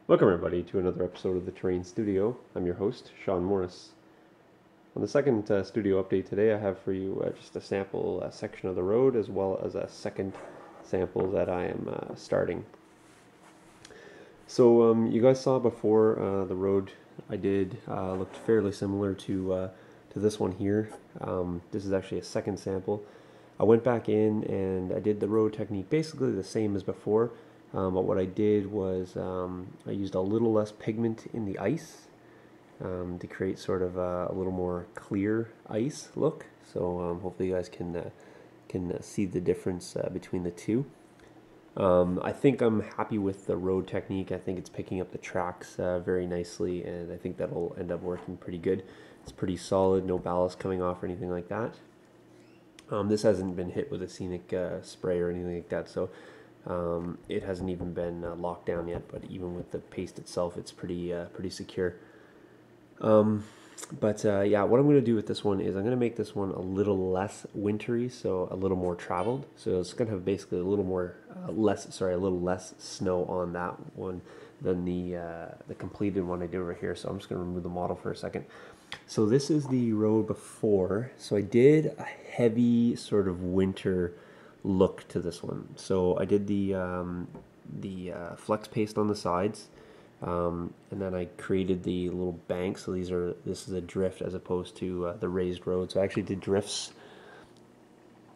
Welcome everybody to another episode of the Terrain Studio. I'm your host, Sean Morris. On the second studio update today, I have for you just a sample section of the road as well as a second sample that I am starting. So you guys saw before the road I did looked fairly similar to this one here. This is actually a second sample. I went back in and I did the road technique basically the same as before, but what I did was I used a little less pigment in the ice to create sort of a little more clear ice look. So hopefully you guys can see the difference between the two. I think I'm happy with the road technique. I think it's picking up the tracks very nicely, and I think that'll end up working pretty good. It's pretty solid, no ballast coming off or anything like that. This hasn't been hit with a scenic spray or anything like that, so it hasn't even been locked down yet. But even with the paste itself, it's pretty secure. Yeah, what I'm going to do with this one is I'm going to make this one a little less wintry, so a little more traveled. So it's going to have basically a little more a little less snow on that one than the completed one I did over here. So I'm just going to remove the model for a second. So this is the road before. So I did a heavy sort of winter look to this one. So I did the flex paste on the sides. And then I created the little banks. So this is a drift as opposed to the raised road. So I actually did drifts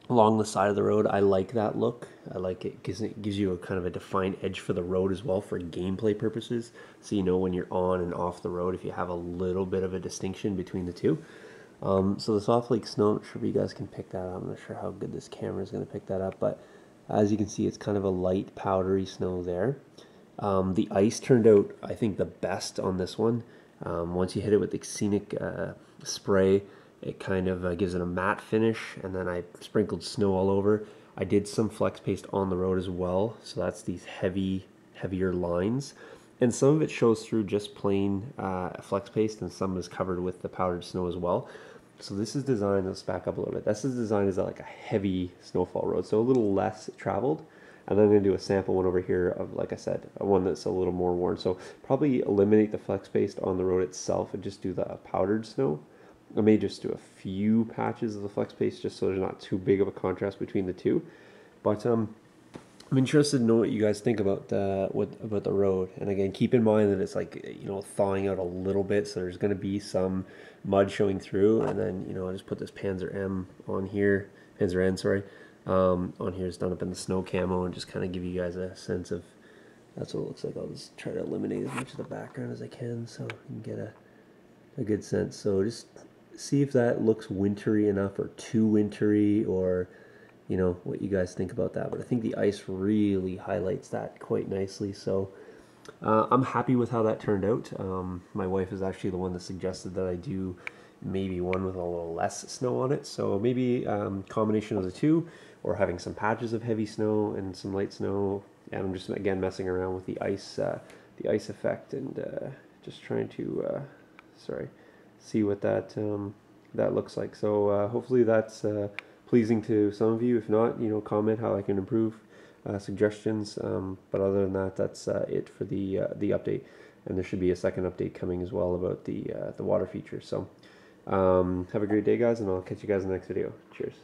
along the side of the road. I like that look. I like it because it gives you a kind of a defined edge for the road as well for gameplay purposes. So you know when you're on and off the road if you have a little bit of a distinction between the two. So the soft flake snow, I'm not sure if you guys can pick that up. I'm not sure how good this camera is going to pick that up, but as you can see, it's kind of a light powdery snow there. The ice turned out, I think, the best on this one. Once you hit it with the scenic spray, it kind of gives it a matte finish, and then I sprinkled snow all over. I did some flex paste on the road as well, so that's these heavier lines. And some of it shows through just plain flex paste, and some is covered with the powdered snow as well. So this is designed, let's back up a little bit. This is designed as like a heavy snowfall road, so a little less traveled. And then I'm going to do a sample one over here of, like I said, one that's a little more worn. So probably eliminate the flex paste on the road itself and just do the powdered snow. I may just do a few patches of the flex paste just so there's not too big of a contrast between the two. But I'm interested to know what you guys think about about the road. And again, keep in mind that it's like, thawing out a little bit, so there's going to be some mud showing through. And then, I just put this Panzer M on here, Panzer N, sorry. On here is done up in the snow camo, and just kind of give you guys a sense of that's what it looks like. I'll just try to eliminate as much of the background as I can so you can get a good sense. So just see if that looks wintry enough or too wintry, or what you guys think about that. But I think the ice really highlights that quite nicely. So I'm happy with how that turned out. My wife is actually the one that suggested that I do maybe one with a little less snow on it. So maybe combination of the two, or having some patches of heavy snow and some light snow. And I'm just again messing around with the ice effect, and just trying to see what that looks like. So hopefully that's pleasing to some of you. If not, comment how I can improve, suggestions. But other than that, that's it for the update. And there should be a second update coming as well about the water feature. So have a great day, guys, and I'll catch you guys in the next video. Cheers.